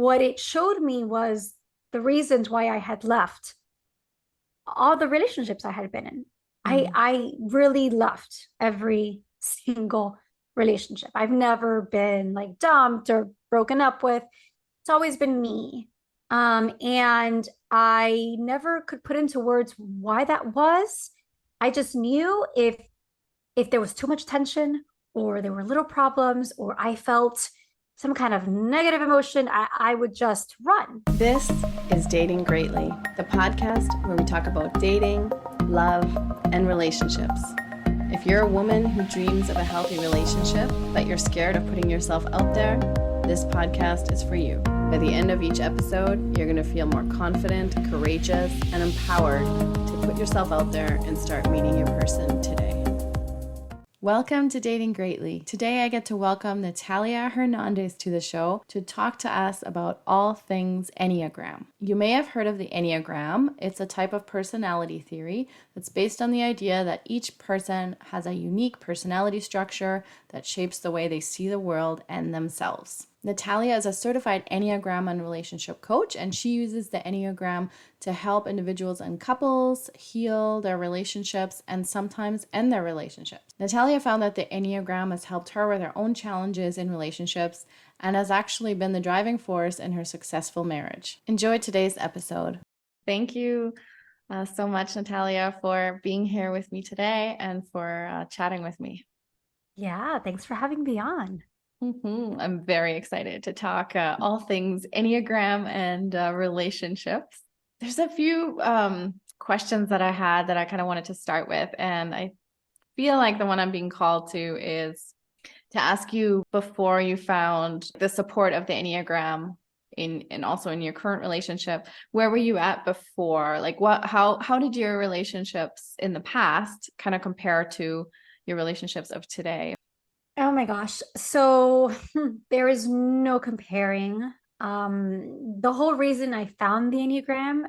what it showed me was the reasons why I had left all the relationships I had been in. I really loved every single relationship. I've never been like dumped or broken up with. It's always been me. And I never could put into words why that was. I just knew if there was too much tension or there were little problems or I felt some kind of negative emotion, I would just run. This is Dating Greatly, the podcast where we talk about dating, love, and relationships. If you're a woman who dreams of a healthy relationship, but you're scared of putting yourself out there, this podcast is for you. By the end of each episode, you're going to feel more confident, courageous, and empowered to put yourself out there and start meeting your person today. Welcome to Dating Greatly. Today I get to welcome Natalia Hernandez to the show to talk to us about all things Enneagram. You may have heard of the Enneagram. It's a type of personality theory that's based on the idea that each person has a unique personality structure that shapes the way they see the world and themselves. Natalia is a certified Enneagram and relationship coach, and she uses the Enneagram to help individuals and couples heal their relationships and sometimes end their relationships. Natalia found that the Enneagram has helped her with her own challenges in relationships and has actually been the driving force in her successful marriage. Enjoy today's episode. Thank you so much, Natalia, for being here with me today and for chatting with me. Yeah, thanks for having me on. I'm very excited to talk all things Enneagram and relationships. There's a few questions that I had that I kind of wanted to start with, and I feel like the one I'm being called to is to ask you, before you found the support of the Enneagram and also in your current relationship, where were you at before? Like how did your relationships in the past kind of compare to your relationships of today? Oh my gosh. So there is no comparing. The whole reason I found the Enneagram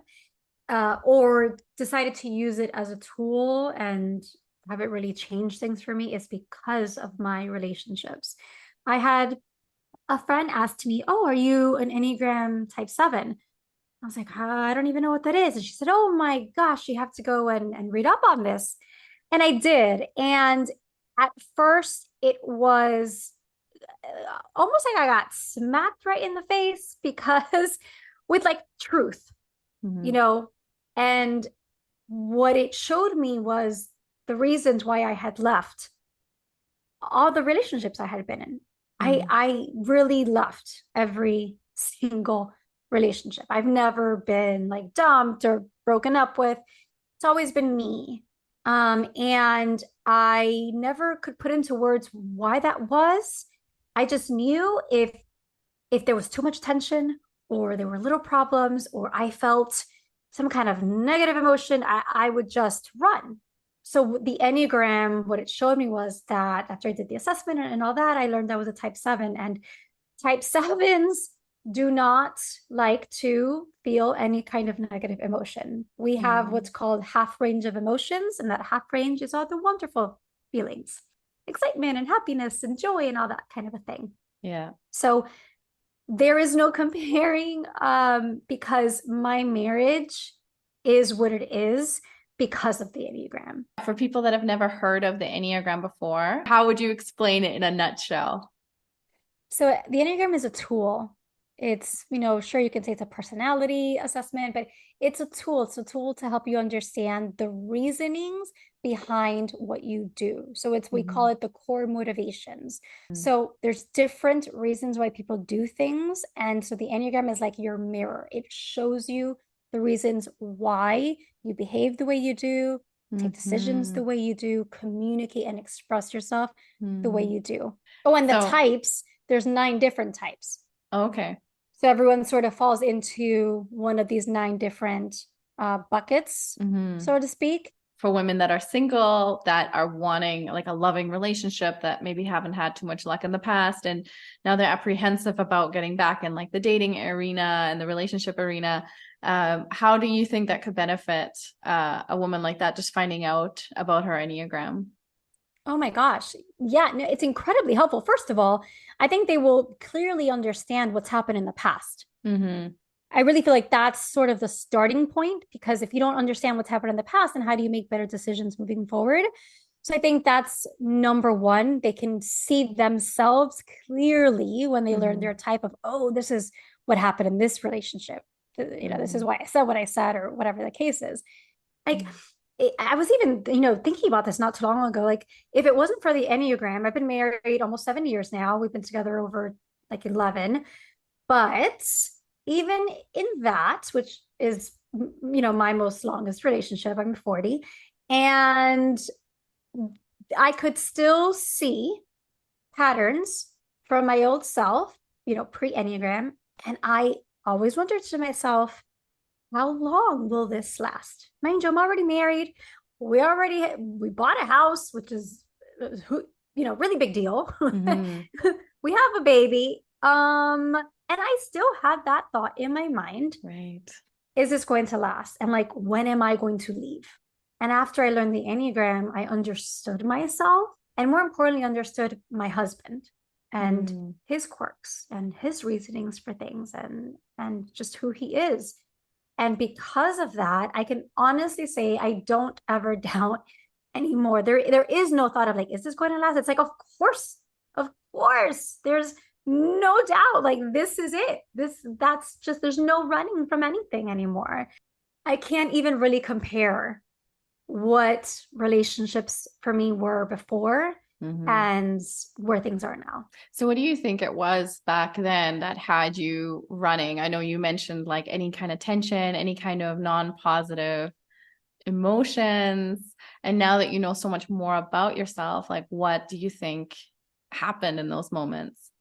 or decided to use it as a tool and have it really change things for me is because of my relationships. I had a friend asked me, "Oh, are you an Enneagram type 7?" I was like, I don't even know what that is. And she said, "Oh my gosh, you have to go and read up on this." And I did. And at first, it was almost like I got smacked right in the face because with like truth, you know, and what it showed me was the reasons why I had left all the relationships I had been in. I really loved every single relationship. I've never been like dumped or broken up with. It's always been me. And I never could put into words why that was. I just knew if there was too much tension or there were little problems or I felt some kind of negative emotion, I would just run. So the Enneagram, what it showed me was that after I did the assessment and all that, I learned I was a type 7. And type 7s do not like to feel any kind of negative emotion. We have what's called half range of emotions, and that half range is all the wonderful feelings, excitement and happiness and joy and all that kind of a thing. Yeah. So there is no comparing because my marriage is what it is because of the Enneagram. For people that have never heard of the Enneagram before, how would you explain it in a nutshell? So the Enneagram is a tool. It's, sure, you can say it's a personality assessment, but it's a tool. It's a tool to help you understand the reasonings behind what you do. So we call it the core motivations. So there's different reasons why people do things. And so the Enneagram is like your mirror. It shows you the reasons why you behave the way you do, take decisions the way you do, communicate and express yourself the way you do. Oh, and the types, there's 9 different types. Okay. So everyone sort of falls into one of these 9 different buckets, so to speak. For women that are single, that are wanting like a loving relationship, that maybe haven't had too much luck in the past, and now they're apprehensive about getting back in like the dating arena and the relationship arena. How do you think that could benefit a woman like that, just finding out about her Enneagram? Oh my gosh. Yeah, no, it's incredibly helpful. First of all, I think they will clearly understand what's happened in the past. Mm-hmm. I really feel like that's sort of the starting point, because if you don't understand what's happened in the past, then how do you make better decisions moving forward? So I think that's number one. They can see themselves clearly when they learn Mm-hmm. their type of, oh, this is what happened in this relationship. This is Mm-hmm. why I said what I said, or whatever the case is. Like, I was even, thinking about this not too long ago. Like, if it wasn't for the Enneagram, I've been married almost 7 years now. We've been together over like 11. But even in that, which is, my most longest relationship, I'm 40, and I could still see patterns from my old self, pre Enneagram. And I always wondered to myself, how long will this last? Mind you, I'm already married. We bought a house, which is, really big deal. Mm-hmm. We have a baby. And I still had that thought in my mind. Right. Is this going to last? And like, when am I going to leave? And after I learned the Enneagram, I understood myself, and more importantly, understood my husband and Mm. his quirks and his reasonings for things, and just who he is. And because of that, I can honestly say I don't ever doubt anymore. There is no thought of like, is this going to last? It's like, of course. There's no doubt. Like, this is it. That's just, there's no running from anything anymore. I can't even really compare what relationships for me were before Mm-hmm. and where things are now. So what do you think it was back then that had you running? I know you mentioned like any kind of tension, any kind of non-positive emotions. And now that you know so much more about yourself, like what do you think happened in those moments?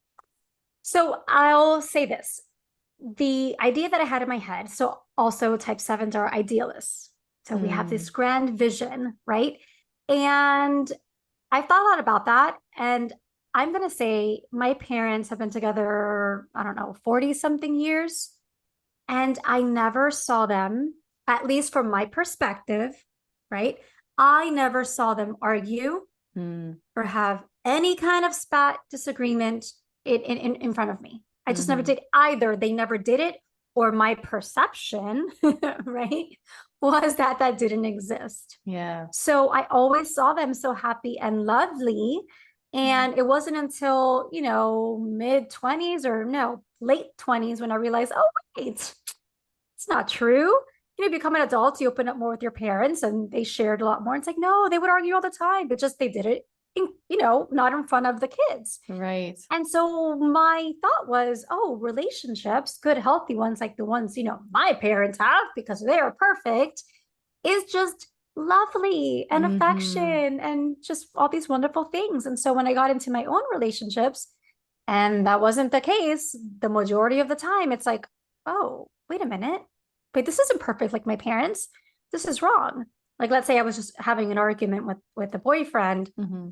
So I'll say this. The idea that I had in my head, so also type sevens are idealists. So we have Mm. this grand vision, right? And I thought a lot about that. And I'm going to say my parents have been together, I don't know, 40 something years. And I never saw them, at least from my perspective, right? I never saw them argue Mm. or have any kind of spat disagreement in front of me. I just never Mm-hmm. did either. They never did it, or my perception, right, was that that didn't exist. Yeah. So I always saw them so happy and lovely. And it wasn't until, mid 20s, or no, late 20s, when I realized, oh, wait, it's not true. You become an adult, you open up more with your parents, and they shared a lot more. It's like, no, they would argue all the time, but just they did it, not in front of the kids. Right. And so my thought was, oh, relationships, good, healthy ones, like the ones, my parents have because they're perfect, is just lovely and Mm-hmm. affection and just all these wonderful things. And so when I got into my own relationships, and that wasn't the case the majority of the time, it's like, oh, wait a minute. Wait, this isn't perfect like my parents. This is wrong. Like, let's say I was just having an argument with a boyfriend. Mm-hmm.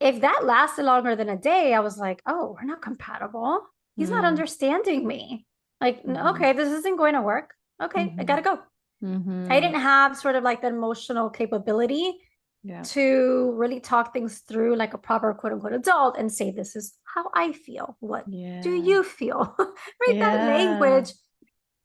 If that lasted longer than a day, I was like, oh, we're not compatible. He's not Mm. understanding me. Like, no, Mm-hmm. okay, this isn't going to work. Okay, I Mm-hmm. gotta go. I Mm-hmm. didn't have sort of like the emotional capability Yeah. to really talk things through like a proper quote unquote adult and say, this is how I feel. What do Yeah. you feel? Right? That Yeah. language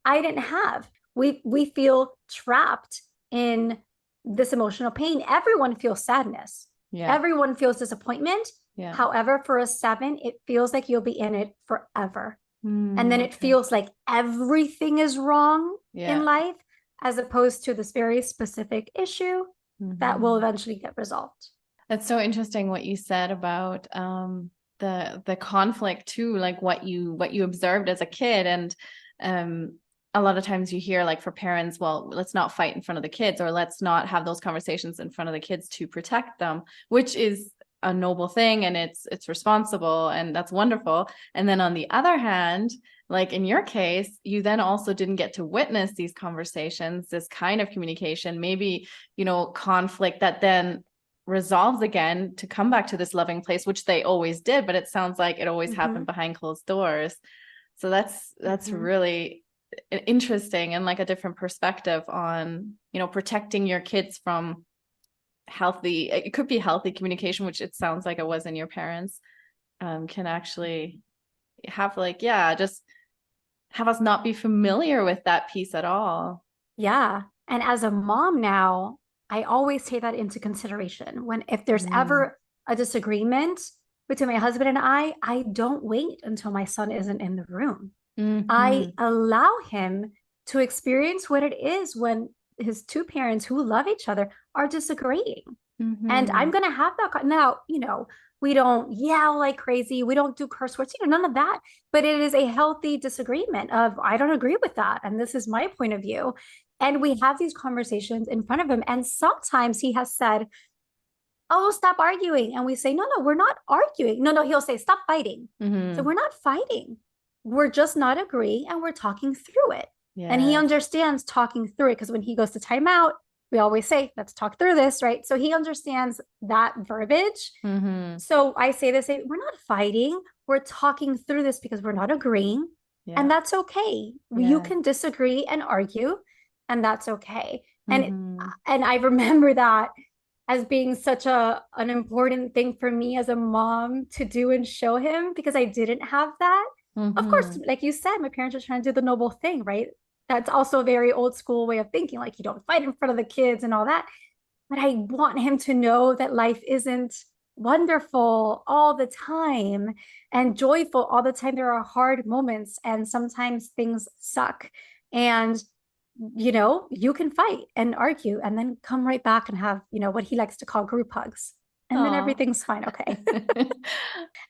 I didn't have. We feel trapped in this emotional pain. Everyone feels sadness. Yeah. Everyone feels disappointment. Yeah. However, for a seven, it feels like you'll be in it forever. And then Mm, it okay. feels like everything is wrong in Yeah. life, as opposed to this very specific issue that will Mm-hmm. eventually get resolved. That's so interesting what you said about the conflict too, like what you observed as a kid. And a lot of times you hear like for parents, well, let's not fight in front of the kids, or let's not have those conversations in front of the kids to protect them, which is a noble thing, and it's responsible, and that's wonderful. And then on the other hand, like in your case, you then also didn't get to witness these conversations, this kind of communication, maybe, conflict that then resolves again to come back to this loving place, which they always did, but it sounds like it always Mm-hmm. happened behind closed doors. So that's Mm-hmm. really interesting, and like a different perspective on, protecting your kids from healthy, it could be healthy communication, which it sounds like it was in your parents, can actually have like, yeah, just have us not be familiar with that piece at all. Yeah. And as a mom now, I always take that into consideration when if there's Mm. ever a disagreement between my husband and I don't wait until my son isn't in the room. I Mm-hmm. allow him to experience what it is when his two parents who love each other are disagreeing. And Mm-hmm. I'm going to have that. Now, we don't yell like crazy. We don't do curse words, none of that. But it is a healthy disagreement of, I don't agree with that. And this is my point of view. And we have these conversations in front of him. And sometimes he has said, oh, stop arguing. And we say, no, no, we're not arguing. No, no, he'll say, stop fighting. So Mm-hmm. we're not fighting. We're just not agreeing and we're talking through it. And he Yes. understands talking through it because when he goes to timeout, we always say, let's talk through this, right? So he understands that verbiage. Mm-hmm. So I say this, we're not fighting. We're talking through this because we're not agreeing. And Yeah. that's okay. You Yeah. can disagree and argue, and that's okay. Mm-hmm. And I remember that as being such an important thing for me as a mom to do and show him because I didn't have that. Of course, Mm-hmm. like you said, my parents are trying to do the noble thing, right? That's also a very old school way of thinking, like you don't fight in front of the kids and all that. But I want him to know that life isn't wonderful all the time and joyful all the time. There are hard moments and sometimes things suck. And you can fight and argue and then come right back and have, what he likes to call group hugs. And then Oh. everything's fine. Okay.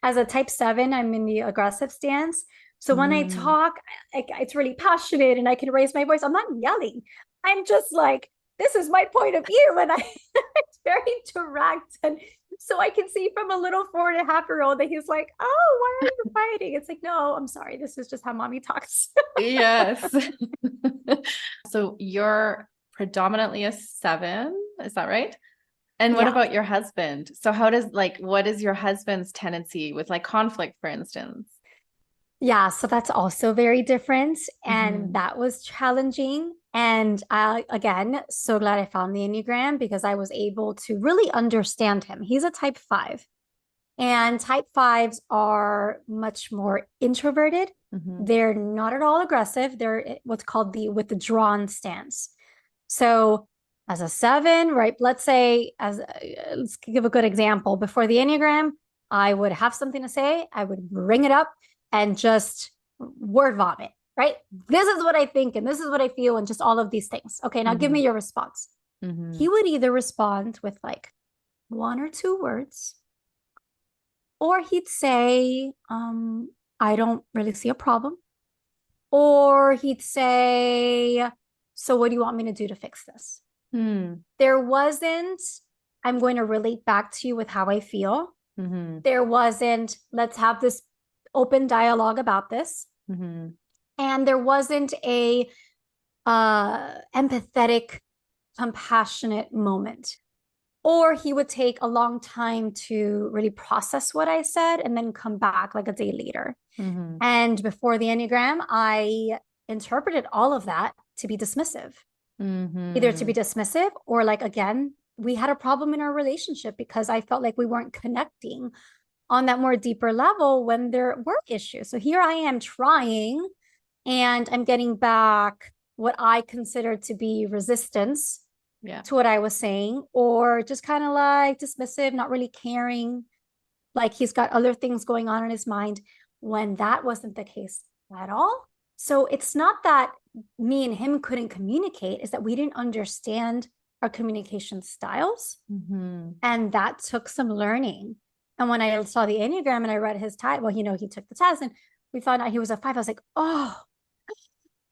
As a type 7, I'm in the aggressive stance. So when I Mm. talk, it's really passionate and I can raise my voice. I'm not yelling. I'm just like, this is my point of view. And it's very direct. And so I can see from a little 4.5-year-old that he's like, oh, why are you fighting? It's like, no, I'm sorry. This is just how mommy talks. Yes. So you're predominantly a 7, is that right? And what Yeah. about your husband? So what is your husband's tendency with like conflict, for instance? Yeah, so that's also very different. And Mm-hmm. that was challenging. And again, so glad I found the Enneagram because I was able to really understand him. He's a type 5, and type 5s are much more introverted. Mm-hmm. They're not at all aggressive. They're what's called the withdrawn stance. So, as a 7, right? Let's give a good example. Before the Enneagram, I would have something to say, I would bring it up and just word vomit, right? This is what I think and this is what I feel, and just all of these things. Okay, now give Mm-hmm. me your response. Mm-hmm. He would either respond with like one or two words, or he'd say, I don't really see a problem. Or he'd say, so what do you want me to do to fix this? Mm-hmm. There wasn't, I'm going to relate back to you with how I feel. Mm-hmm. There wasn't, let's have this open dialogue about this. Mm-hmm. And there wasn't a empathetic, compassionate moment. Or he would take a long time to really process what I said and then come back like a day later. Mm-hmm. And before the Enneagram, I interpreted all of that to be dismissive, either to Mm-hmm. be dismissive or like, again, we had a problem in our relationship because I felt like we weren't connecting on that more deeper level when there were issues. So here I am trying and I'm getting back what I considered to be resistance Yeah. to what I was saying, or just kind of like dismissive, not really caring, like he's got other things going on in his mind when that wasn't the case at all. So it's not that me and him couldn't communicate, is that we didn't understand our communication styles. Mm-hmm. And that took some learning. And when I saw the Enneagram and I read his type, well, he took the test and we found out he was a 5. I was like, oh,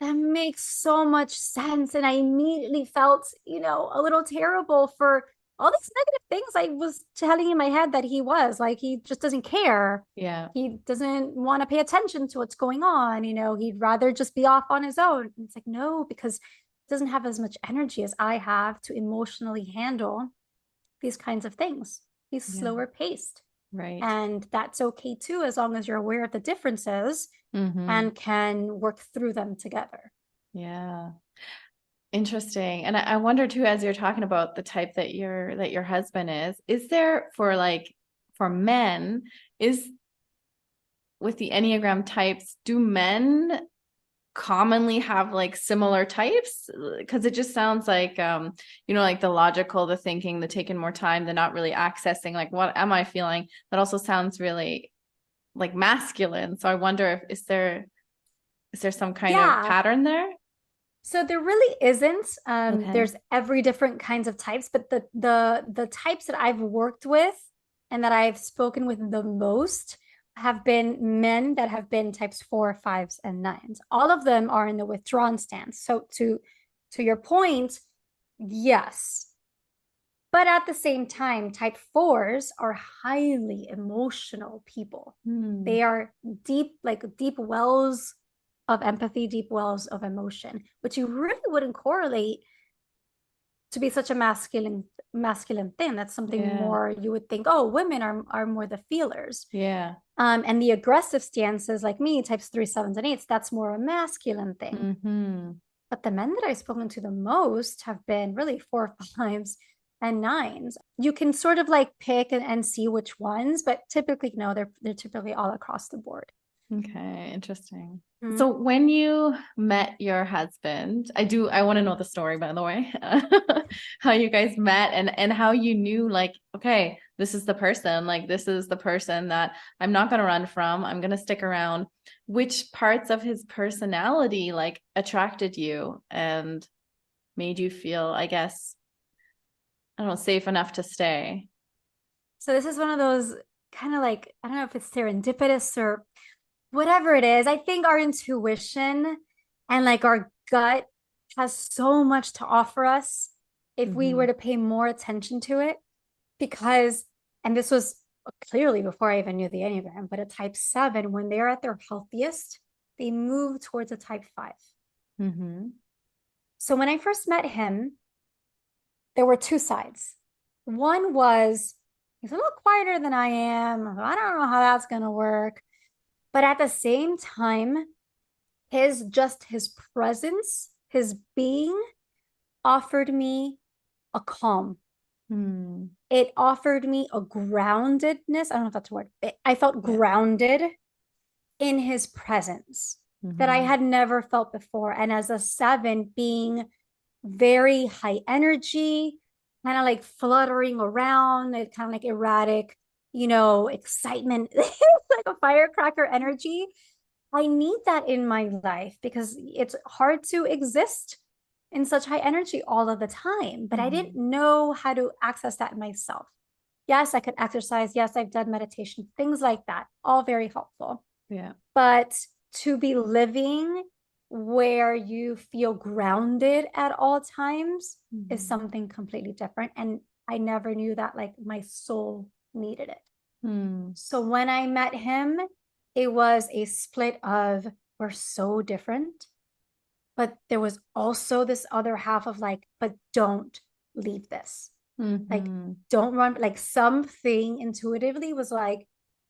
that makes so much sense. And I immediately felt, a little terrible for all these negative things I was telling in my head that he was. Like, he just doesn't care. Yeah. He doesn't want to pay attention to what's going on. He'd rather just be off on his own. And it's like, no, because he doesn't have as much energy as I have to emotionally handle these kinds of things. He's Yeah. slower paced. Right. And that's okay too, as long as you're aware of the differences Mm-hmm. and can work through them together. Yeah. Interesting. And I wonder too, as you're talking about the type that your husband is there for like for men, is with the Enneagram types, do men commonly have like similar types? Because it just sounds like like the logical, the thinking, the taking more time, the not really accessing, like what am I feeling? That also sounds really like masculine. So I wonder if is there some kind of Yeah. pattern there? So there really isn't. Okay. There's every different kinds of types, but the types that I've worked with and that I've spoken with the most have been men that have been types four, fives, and nines. All of them are in the withdrawn stance. So to your point, yes. But at the same time, type fours are highly emotional people. Hmm. They are deep, like deep wells of empathy, deep wells of emotion, which you really wouldn't correlate to be such a masculine thing. That's something Yeah. more you would think, oh, women are more the feelers. Yeah. And the aggressive stances like me, types three, sevens, and eights, that's more a masculine thing. Mm-hmm. But the men that I've spoken to the most have been really four, fives, and nines. You can sort of like pick and see which ones, but typically, no, they're typically all across the board. Okay, interesting. So Mm-hmm. when you met your husband, I want to know the story, by the way, how you guys met and how you knew like, okay, this is the person, like this is the person that I'm not going to run from. I'm going to stick around. Which parts of his personality like attracted you and made you feel, I guess, I don't know, safe enough to stay? So this is one of those kind of like, I don't know if it's serendipitous or whatever it is. I think our intuition and like our gut has so much to offer us if we Mm-hmm. were to pay more attention to it. Because, and this was clearly before I even knew the Enneagram, but a type seven, when they're at their healthiest, they move towards a type five. Mm-hmm. So when I first met him, there were two sides. One was, he's a little quieter than I am. I don't know how that's going to work. But at the same time, his presence, his being offered me a calm. Mm-hmm. It offered me a groundedness. I don't know if that's a word. I felt Yeah. grounded in his presence that I Mm-hmm. had never felt before. And as a seven, being very high energy, kind of like fluttering around, it kind of like erratic, excitement, like a firecracker energy. I need that in my life because it's hard to exist in such high energy all of the time. But I didn't Mm-hmm. know how to access that myself. Yes, I could exercise. Yes, I've done meditation, things like that, all very helpful. Yeah. But to be living where you feel grounded at all times is Mm-hmm. something completely different. And I never knew that like my soul needed it. Mm. So when I met him, it was a split of we're so different, but there was also this other half of like, but don't leave this. Like, Mm-hmm. don't run. Like, something intuitively was like,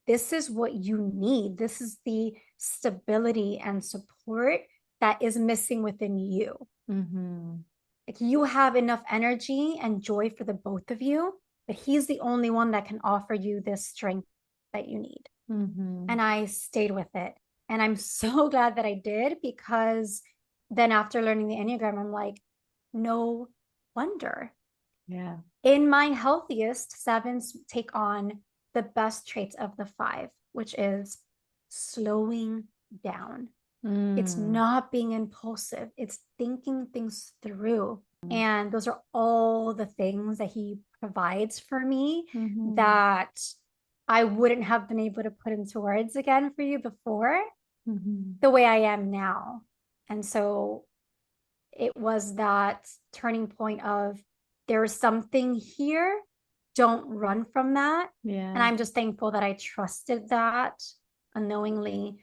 this is what you need. This is the stability and support that is missing within you. Mm-hmm. Like, you have enough energy and joy for the both of you, but he's the only one that can offer you this strength that you need. Mm-hmm. And I stayed with it. And I'm so glad that I did because then after learning the Enneagram, I'm like, no wonder. Yeah. In my healthiest, sevens take on the best traits of the five, which is slowing down. It's Mm. not being impulsive, it's thinking things through. And those are all the things that he provides for me Mm-hmm. that I wouldn't have been able to put into words again for you before Mm-hmm. the way I am now. And so it was that turning point of there's something here, don't run from that. And Yeah. I'm just thankful that I trusted that unknowingly,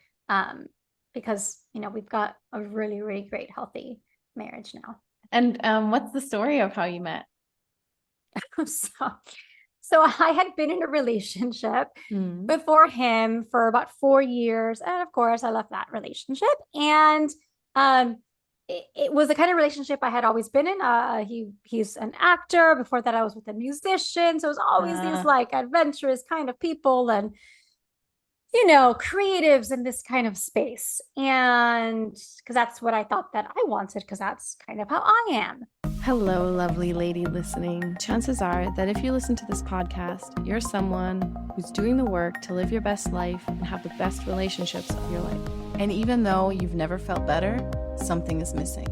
because we've got a really, really great, healthy marriage now. And what's the story of how you met? so so I had been in a relationship Mm. before him for about 4 years, and of course I left that relationship. And um it was the kind of relationship I had always been in. He's an actor. Before that, I was with a musician. So it was always these like adventurous kind of people and creatives in this kind of space. And because that's what I thought that I wanted, because that's kind of how I am. Hello, lovely lady listening. Chances are that if you listen to this podcast, you're someone who's doing the work to live your best life and have the best relationships of your life. And even though you've never felt better, something is missing.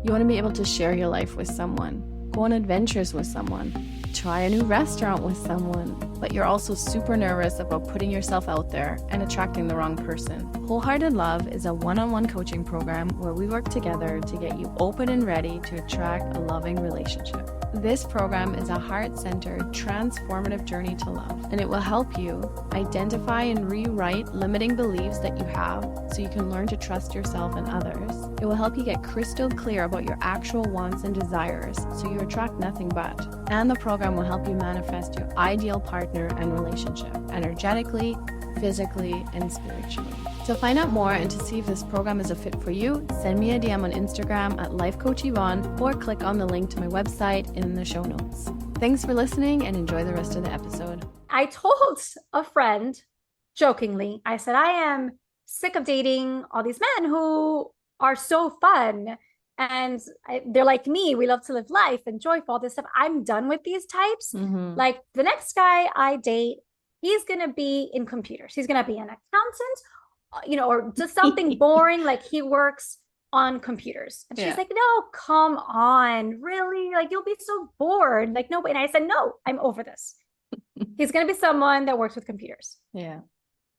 You want to be able to share your life with someone, go on adventures with someone, try a new restaurant with someone, but you're also super nervous about putting yourself out there and attracting the wrong person. Wholehearted Love is a one-on-one coaching program where we work together to get you open and ready to attract a loving relationship. This program is a heart-centered, transformative journey to love, and it will help you identify and rewrite limiting beliefs that you have so you can learn to trust yourself and others. It will help you get crystal clear about your actual wants and desires so you attract nothing but. And the program will help you manifest your ideal partner and relationship, energetically, physically, and spiritually. To find out more and to see if this program is a fit for you, send me a DM on Instagram at LifeCoachYvonne or click on the link to my website in the show notes. Thanks for listening and enjoy the rest of the episode. I told a friend jokingly, I said, I am sick of dating all these men who are so fun. And they're like me. We love to live life and joyful, all this stuff. I'm done with these types. Like the next guy I date, he's going to be in computers. He's going to be an accountant, or just something boring. Like he works on computers. And she's like, no, come on. Really? Like you'll be so bored. Like, no. And I said, no, I'm over this. He's going to be someone that works with computers. Yeah.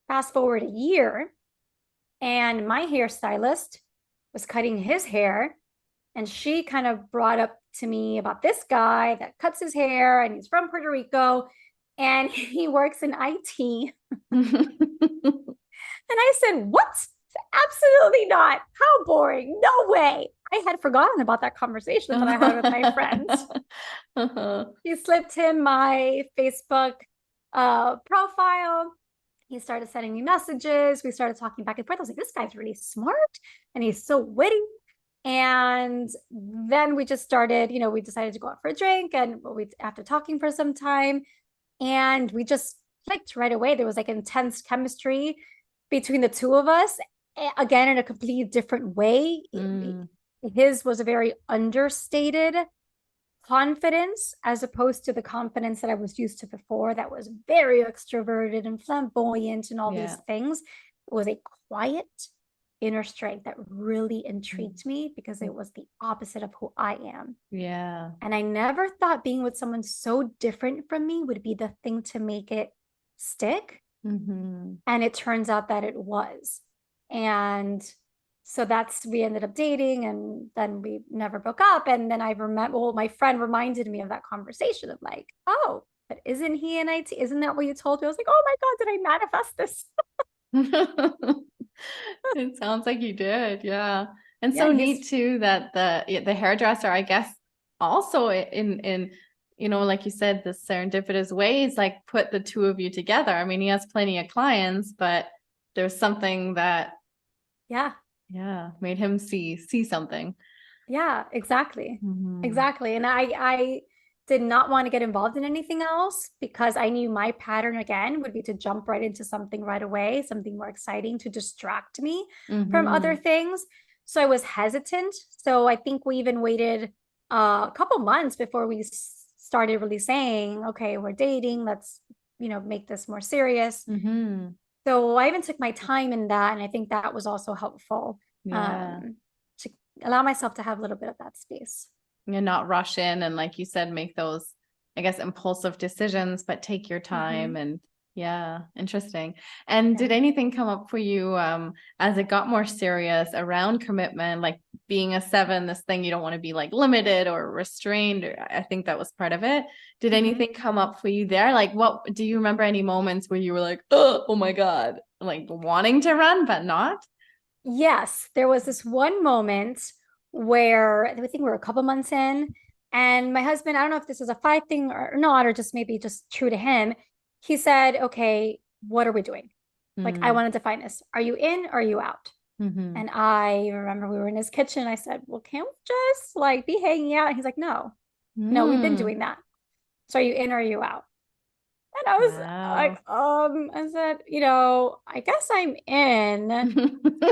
Fast forward a year and my hairstylist was cutting his hair. And she kind of brought up to me about this guy that cuts his hair and he's from Puerto Rico and he works in IT. And I said, what? Absolutely not. How boring. No way. I had forgotten about that conversation that I had with my friends. He slipped him my Facebook profile. He started sending me messages. We started talking back and forth. I was like, this guy's really smart and he's so witty. And then we just started, we decided to go out for a drink and after talking for some time, and we just clicked right away. There was like intense chemistry between the two of us, again, in a completely different way. His was a very understated confidence as opposed to the confidence that I was used to before that was very extroverted and flamboyant and all these things. It was a quiet inner strength that really intrigued me because it was the opposite of who I am. Yeah. And I never thought being with someone so different from me would be the thing to make it stick. And it turns out that it was. And so we ended up dating and then we never broke up. And then I remember, my friend reminded me of that conversation of like, oh, but isn't he in IT? Isn't that what you told me? I was like, oh my God, did I manifest this? It sounds like you did. Yeah. And so neat too that the hairdresser, I guess, also in like you said, the serendipitous ways, like put the two of you together. I mean, he has plenty of clients, but there's something that made him see something. Yeah, exactly. Exactly. And I did not want to get involved in anything else because I knew my pattern again would be to jump right into something right away, something more exciting to distract me from other things. So I was hesitant. So I think we even waited a couple months before we started really saying, okay, we're dating. Let's, make this more serious. So I even took my time in that. And I think that was also helpful to allow myself to have a little bit of that space. And not rush in and, like you said, make those, I guess, impulsive decisions, but take your time. And interesting. And did anything come up for you as it got more serious around commitment, like being a 7, this thing you don't want to be like limited or restrained? I think that was part of it. Did anything come up for you there? Like, what do you remember any moments where you were like, oh my God, like wanting to run, but not? Yes, there was this one moment where I think we were a couple months in and my husband, I don't know if this is a fight thing or not, or just maybe just true to him. He said, okay, what are we doing? Like, I want to define this. Are you in or are you out? Mm-hmm. And I remember we were in his kitchen. I said, well, can't we just like be hanging out? And he's like, no, we've been Mm. doing that. So are you in or are you out? And I was Wow. like, I said, I guess I'm in.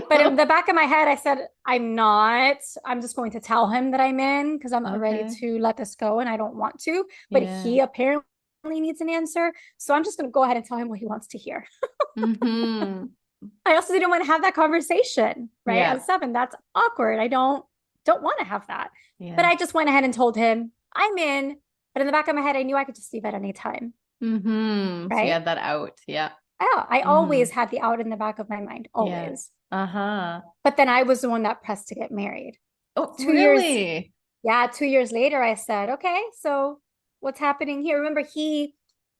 But in the back of my head, I said, I'm not. I'm just going to tell him that I'm in because I'm not ready Okay. to let this go and I don't want to. But Yeah. he apparently needs an answer. So I'm just going to go ahead and tell him what he wants to hear. Mm-hmm. I also didn't want to have that conversation, right? Yeah. At 7, that's awkward. I don't want to have that. But Yeah. I just went ahead and told him, I'm in. But in the back of my head, I knew I could just leave at any time, Mm-hmm. So you right? had that out. Yeah. I Mm-hmm. always had the out in the back of my mind, Yeah. always. Uh-huh. But then I was the one that pressed to get married. Oh, 2 years, really? yeah, 2 years later, I said, okay, so what's happening here? Remember, he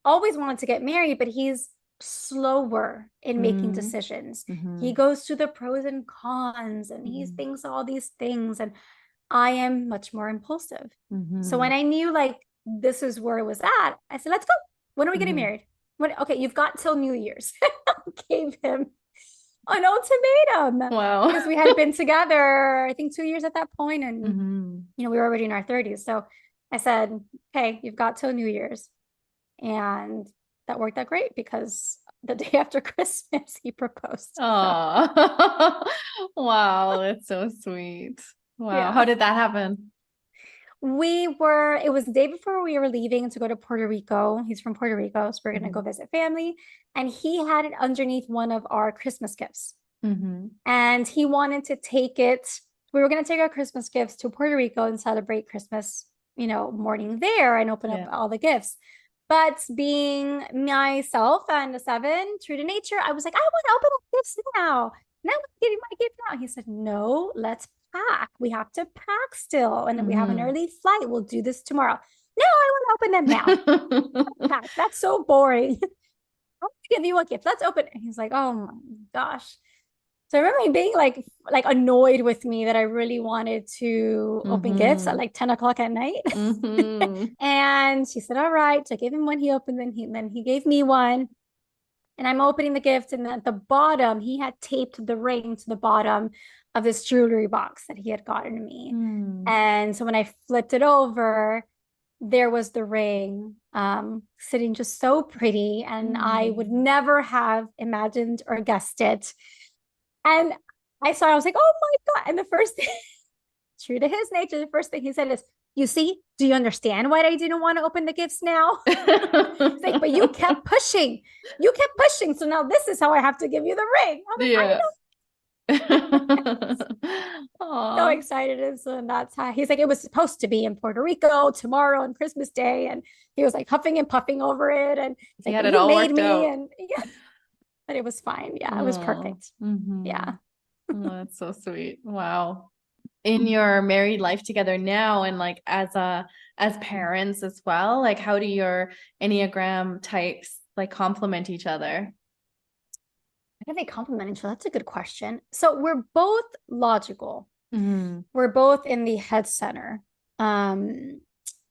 always wanted to get married, but he's slower in making Mm-hmm. decisions. He Mm-hmm. goes through the pros and cons and he thinks all these things. And I am much more impulsive. So Mm-hmm. when I knew like this is where it was at, I said, let's go. When are we getting Mm-hmm. married? Okay, you've got till New Year's. Gave him an ultimatum Wow. because we had been together, I think 2 years at that point, and Mm-hmm. we were already in our 30s. So I said, okay, you've got till New Year's. And that worked out great because the day after Christmas, he proposed. So Oh, wow, that's so sweet. Wow. How yeah. did that happen? It was the day before we were leaving to go to Puerto Rico. He's from Puerto Rico, so we're going to go Mm-hmm. visit family. And he had it underneath one of our Christmas gifts. Mm-hmm. And he wanted to take it. We were going to take our Christmas gifts to Puerto Rico and celebrate Christmas, morning there and open up Yeah. all the gifts. But being myself and a 7, true to nature, I was like, I want to open up gifts now. Now I'm getting my gift now. He said, no, let's pack. We have to pack still. And we have an Mm-hmm. early flight. We'll do this tomorrow. No, I want to open them now. Pack. That's so boring. I'll give you a gift. Let's open it. He's like, oh my gosh. So I remember him being like annoyed with me that I really wanted to open gifts at Mm-hmm. like 10 o'clock at night. Mm-hmm. And she said, all right. So I gave him one, he opened, then he gave me one. And I'm opening the gift, and at the bottom, he had taped the ring to the bottom of this jewelry box that he had gotten me. Mm. And so when I flipped it over, there was the ring sitting just so pretty. And I would Mm. never have imagined or guessed it. And I was like, oh my God. And the first thing, true to his nature, the first thing he said is, you see, do you understand why I didn't want to open the gifts now? He's like, but you kept pushing. You kept pushing. So now this is how I have to give you the ring. I'm like, I Yeah. so Aw. excited. And so that's how he's like, it was supposed to be in Puerto Rico tomorrow on Christmas Day. And he was like huffing and puffing over it. And it's He like, had but it you all made worked me. out. And yeah, but it was fine. Yeah, it was Oh. perfect. Mm-hmm. Yeah. Oh, that's so sweet. Wow. In your married life together now and like as parents as well, like how do your Enneagram types like complement each other? How do they complement each other? That's a good question. So we're both logical. Mm-hmm. We're both in the head center. Um,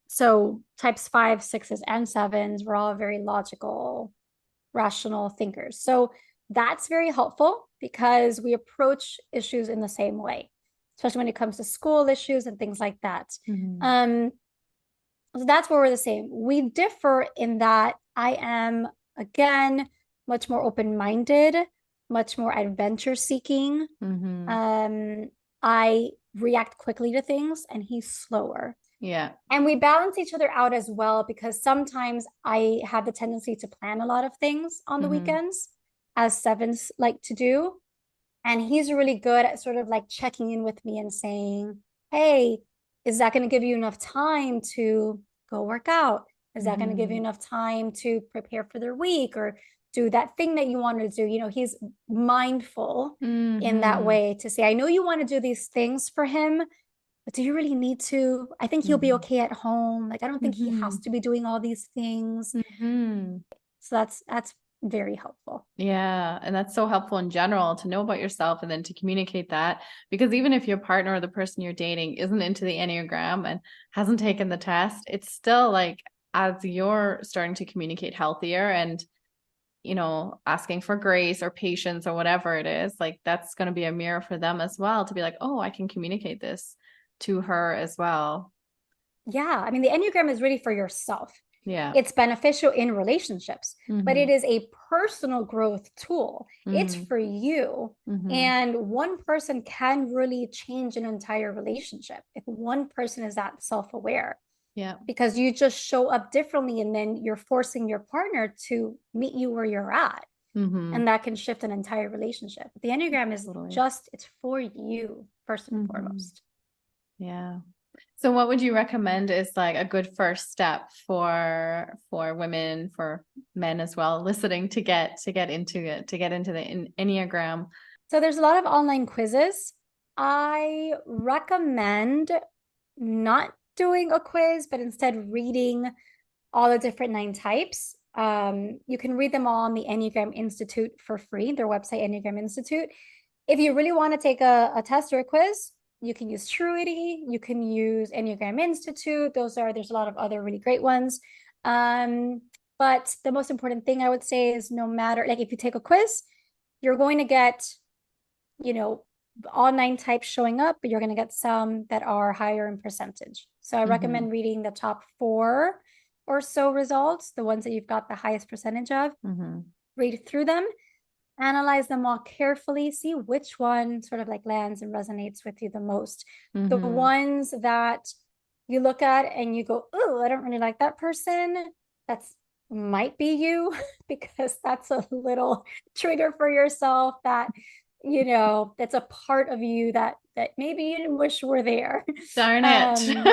so types 5, 6s, and 7s, we're all very logical, rational thinkers. So that's very helpful because we approach issues in the same way, especially when it comes to school issues and things like that. Mm-hmm. Um, so that's where we're the same. We differ in that I am, again, much more open-minded, much more adventure seeking. Mm-hmm. Um, I react quickly to things and he's slower. Yeah. And we balance each other out as well because sometimes I have the tendency to plan a lot of things on the Mm-hmm. weekends, as 7s like to do. And he's really good at sort of like checking in with me and saying, hey, is that going to give you enough time to go work out? Is that going to give you Mm-hmm. enough time to prepare for their week or do that thing that you want to do? He's mindful in that Mm-hmm. way to say, I know you want to do these things for him, but do you really need to? I think he'll be Mm-hmm. okay at home. Like, I don't think he Mm-hmm. has to be doing all these things. Mm-hmm. So that's very helpful. Yeah, and that's so helpful in general to know about yourself and then to communicate that. Because even if your partner or the person you're dating isn't into the Enneagram and hasn't taken the test, it's still like as you're starting to communicate healthier and you know, asking for grace or patience or whatever it is, like that's going to be a mirror for them as well to be like, oh, I can communicate this to her as well. Yeah. I mean, the Enneagram is really for yourself. Yeah. It's beneficial in relationships, but it Mm-hmm. is a personal growth tool. It's Mm-hmm. for you. Mm-hmm. And one person can really change an entire relationship if one person is that self aware, Yeah. because you just show up differently and then you're forcing your partner to meet you where you're at. Mm-hmm. And that can shift an entire relationship. The Enneagram is Totally. just, it's for you first and Mm-hmm. foremost. Yeah. So what would you recommend is like a good first step for women, for men as well, listening to get into it, to get into the Enneagram? So there's a lot of online quizzes. I recommend not doing a quiz, but instead reading all the different 9 types. You can read them all on the Enneagram Institute for free, their website, Enneagram Institute. If you really want to take a test or a quiz, you can use Truity, you can use Enneagram Institute. There's a lot of other really great ones. But the most important thing I would say is no matter, like if you take a quiz, you're going to get, you know, all 9 types showing up, but you're going to get some that are higher in percentage. So I recommend reading the top 4 or so results, the ones that you've got the highest percentage of. Mm-hmm. Read through them, analyze them all carefully, see which one sort of like lands and resonates with you the most. The Mm-hmm. ones that you look at and you go, oh, I don't really like that person, that's might be you, because that's a little trigger for yourself that, you know, that's a part of you that maybe you didn't wish were there. Darn it.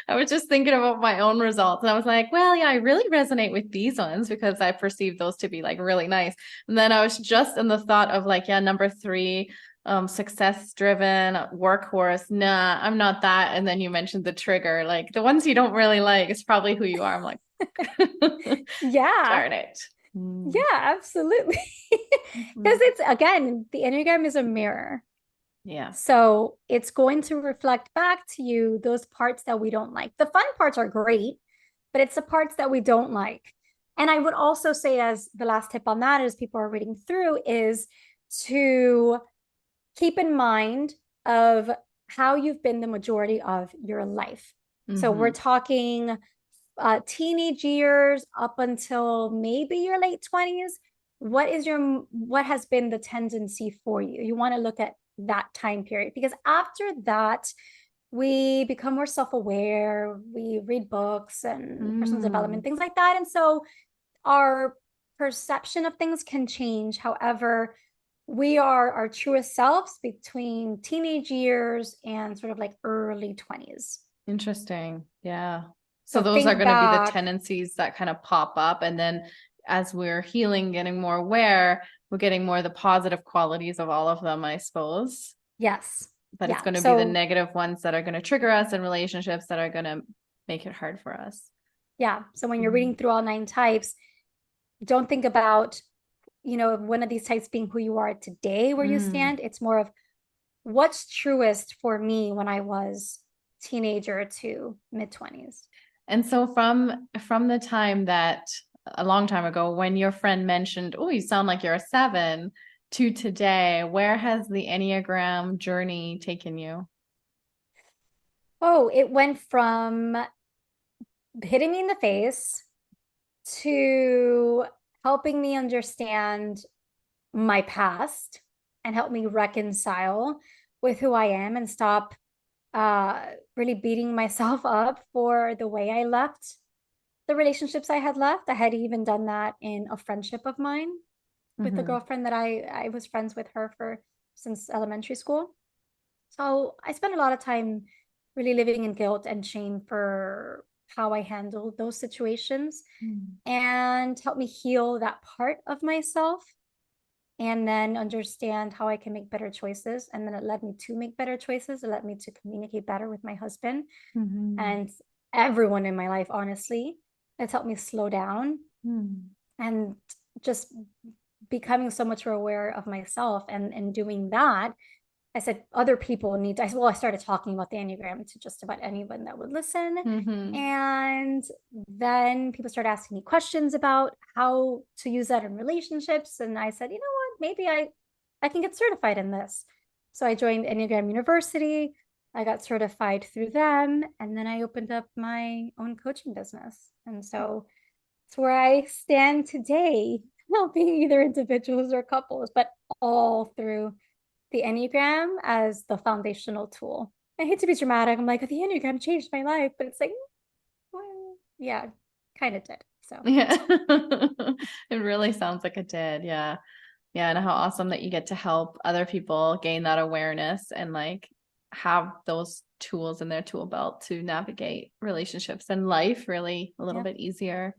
I was just thinking about my own results. And I was like, well, yeah, I really resonate with these ones because I perceive those to be like really nice. And then I was just in the thought of like, yeah, number 3, success driven, workhorse. Nah, I'm not that. And then you mentioned the trigger, like the ones you don't really like is probably who you are. I'm like, Yeah. darn it. Yeah, absolutely. Because Mhm. it's, again, the Enneagram is a mirror. Yeah. So it's going to reflect back to you those parts that we don't like. The fun parts are great, but it's the parts that we don't like. And I would also say, as the last tip on that, as people are reading through, is to keep in mind of how you've been the majority of your life. So we're Mm-hmm. talking teenage years up until maybe your late 20s. What has been the tendency for you? You want to look at that time period, because after that we become more self-aware, we read books and personal development, Mm. things like that, and so our perception of things can change. However, we are our truest selves between teenage years and sort of like early 20s. Interesting. Yeah. So So those are think going to be the back. tendencies that kind of pop up. And then as we're healing, getting more aware, we're getting more the positive qualities of all of them, I suppose. Yes. But it's Yeah. going to be the So negative ones that are going to trigger us in relationships that are going to make it hard for us. yeah. So when you're Mhm. reading through all 9 types, don't think about, you know, one of these types being who you are today, where you Mm. stand. It's more of what's truest for me when I was teenager to mid 20s. And so from the time that a long time ago when your friend mentioned, oh, you sound like you're a 7 to today, where has the Enneagram journey taken you? Oh, it went from hitting me in the face to helping me understand my past and help me reconcile with who I am and stop uh really beating myself up for the way I left the relationships I had left. I had even done that in a friendship of mine with the Mm-hmm. girlfriend that I was friends with her for since elementary school. So I spent a lot of time really living in guilt and shame for how I handled those situations, and help me heal that part of myself, and then understand how I can make better choices. And then it led me to make better choices. It led me to communicate better with my husband Mm-hmm. and everyone in my life, honestly. It's helped me slow down Mm-hmm. and just becoming so much more aware of myself. And in doing that, I said, other people need to, I started talking about the Enneagram to just about anyone that would listen. Mm-hmm. And then people started asking me questions about how to use that in relationships. And I said, you know what, maybe I can get certified in this. So I joined Enneagram University. I got certified through them. And then I opened up my own coaching business. And so it's where I stand today, helping either individuals or couples, but all through the Enneagram as the foundational tool. I hate to be dramatic. I'm like, the Enneagram changed my life, but it's like, well, yeah, kind of did. So Yeah. It really sounds like it did. Yeah. Yeah. And how awesome that you get to help other people gain that awareness and like have those tools in their tool belt to navigate relationships and life really a little yeah. bit easier.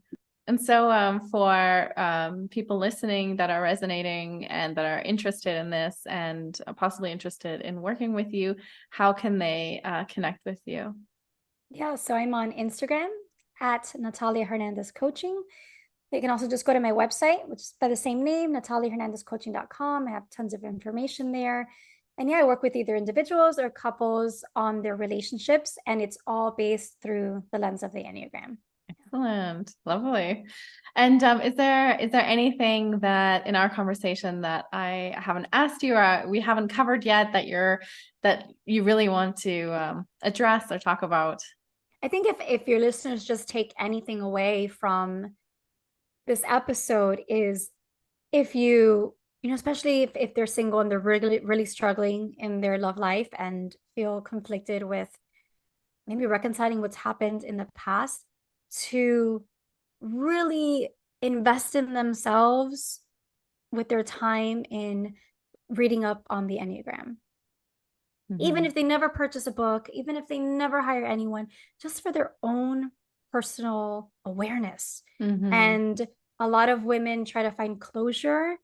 And so for people listening that are resonating and that are interested in this and possibly interested in working with you, how can they connect with you? Yeah. So I'm on Instagram at Natalia Hernandez Coaching. They can also just go to my website, which is by the same name, nataliahernandezcoaching.com. I have tons of information there. And yeah, I work with either individuals or couples on their relationships, and it's all based through the lens of the Enneagram. Excellent. Lovely. And is there anything that in our conversation that I haven't asked you or we haven't covered yet that you really want to address or talk about? I think if your listeners just take anything away from this episode is if especially if they're single and they're really, really struggling in their love life and feel conflicted with maybe reconciling what's happened in the past, to really invest in themselves with their time in reading up on the Enneagram. Even Mm-hmm. if they never purchase a book, even if they never hire anyone, just for their own personal awareness. Mm-hmm. And a lot of women try to find closure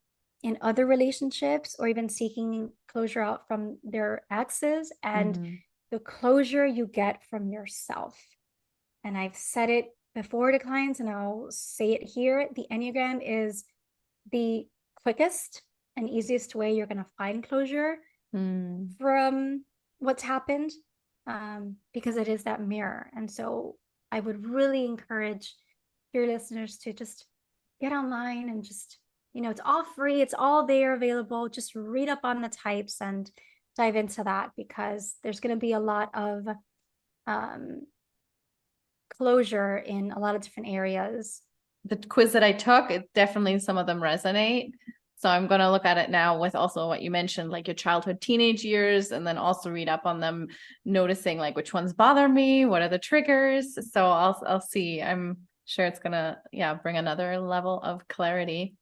in other relationships or even seeking closure out from their exes. And Mm-hmm. the closure you get from yourself. And I've said it before to clients and I'll say it here. The Enneagram is the quickest and easiest way you're going to find closure Mm-hmm. from what's happened, because it is that mirror. And so I would really encourage your listeners to just get online and just, it's all free, it's all there available. Just read up on the types and dive into that because there's going to be a lot of um, closure in a lot of different areas. The quiz that I took, it definitely some of them resonate. So I'm going to look at it now with also what you mentioned, like your childhood, teenage years, and then also read up on them, noticing like which ones bother me, what are the triggers. So I'll see. I'm sure it's gonna bring another level of clarity.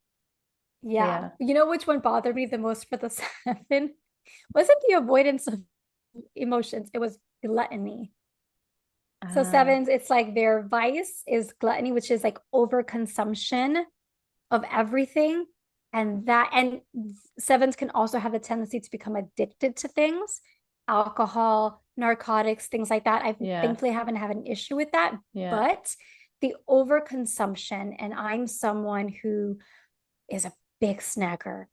Yeah. Yeah. You know which one bothered me the most for the seven? Wasn't the avoidance of emotions, it was gluttony. So Uh, sevens, it's like their vice is gluttony, which is like overconsumption of everything. And sevens can also have a tendency to become addicted to things, alcohol, narcotics, things like that. I yeah. thankfully haven't had an issue with that, Yeah. but the overconsumption, and I'm someone who is a big snacker,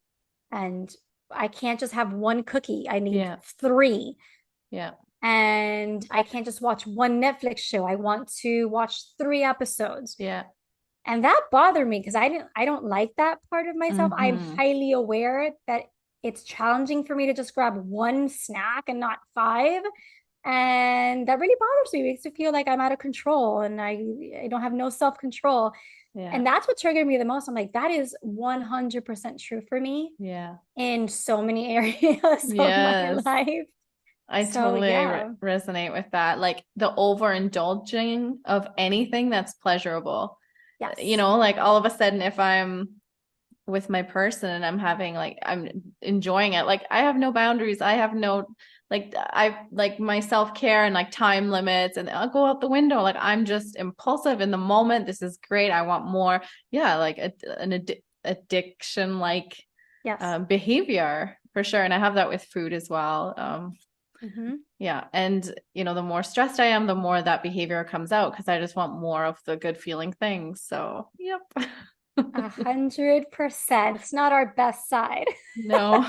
and I can't just have one cookie. I need Yeah. three. Yeah. And I can't just watch one Netflix show. I want to watch three episodes. Yeah. And that bothered me because I don't like that part of myself. I'm Mm-hmm. highly aware that it's challenging for me to just grab one snack and not five. And that really bothers me. It makes me feel like I'm out of control and I don't have no self-control. Yeah. And that's what triggered me the most. I'm like, that is 100% true for me Yeah. in so many areas of my Yes. life. I So totally yeah. resonate with that. Like the overindulging of anything that's pleasurable. Yes. Like all of a sudden, if I'm with my person and I'm enjoying it, like I have no boundaries. I have no, like, I like my self-care and like time limits, and I'll go out the window. Like I'm just impulsive in the moment. This is great. I want more. Yeah. Like addiction, like Yes. behavior for sure. And I have that with food as well. Mm-hmm. Yeah. And, the more stressed I am, the more that behavior comes out because I just want more of the good feeling things. So, yep. 100%. It's not our best side. No.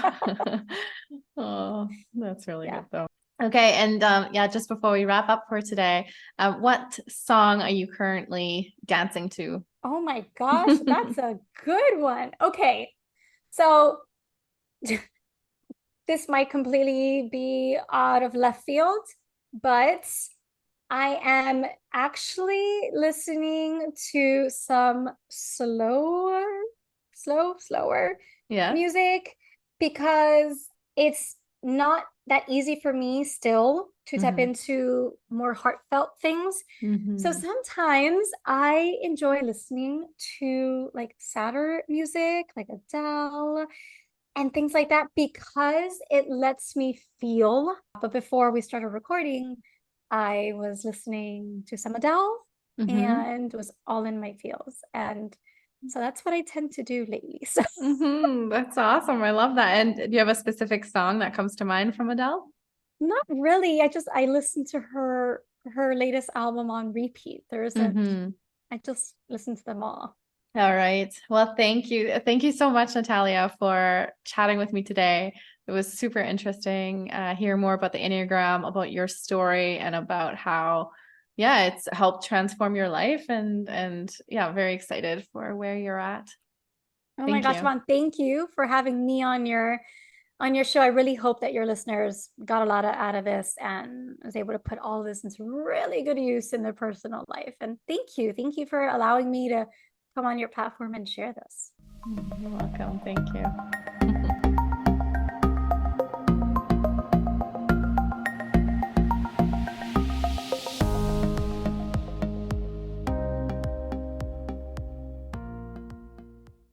Oh, that's really Yeah. good though. Okay, and yeah, just before we wrap up for today, what song are you currently dancing to? Oh my gosh, that's a good one. Okay. So this might completely be out of left field, but I am actually listening to some slower Yeah. music because it's not that easy for me still to tap Hmm. into more heartfelt things. So Hmm. sometimes I enjoy listening to like sadder music, like Adele and things like that, because it lets me feel. But before we started recording, I was listening to some Adele Hmm. and was all in my feels. And so that's what I tend to do lately. So Hmm. That's awesome. I love that. And do you have a specific song that comes to mind from Adele? not really. I listened to her latest album on repeat. There isn't, Hmm. I just listened to them all. All right. Well, thank you. Thank you so much, Natalia, for chatting with me today. It was super interesting, hear more about the Enneagram, about your story, and about how, yeah, it's helped transform your life. And yeah, very excited for where you're at. Oh my Thank gosh, you. Vaughn, thank you for having me on your show. I really hope that your listeners got a lot out of this and was able to put all this into really good use in their personal life. And thank you. Thank you for allowing me to come on your platform and share this. You're welcome. Thank you.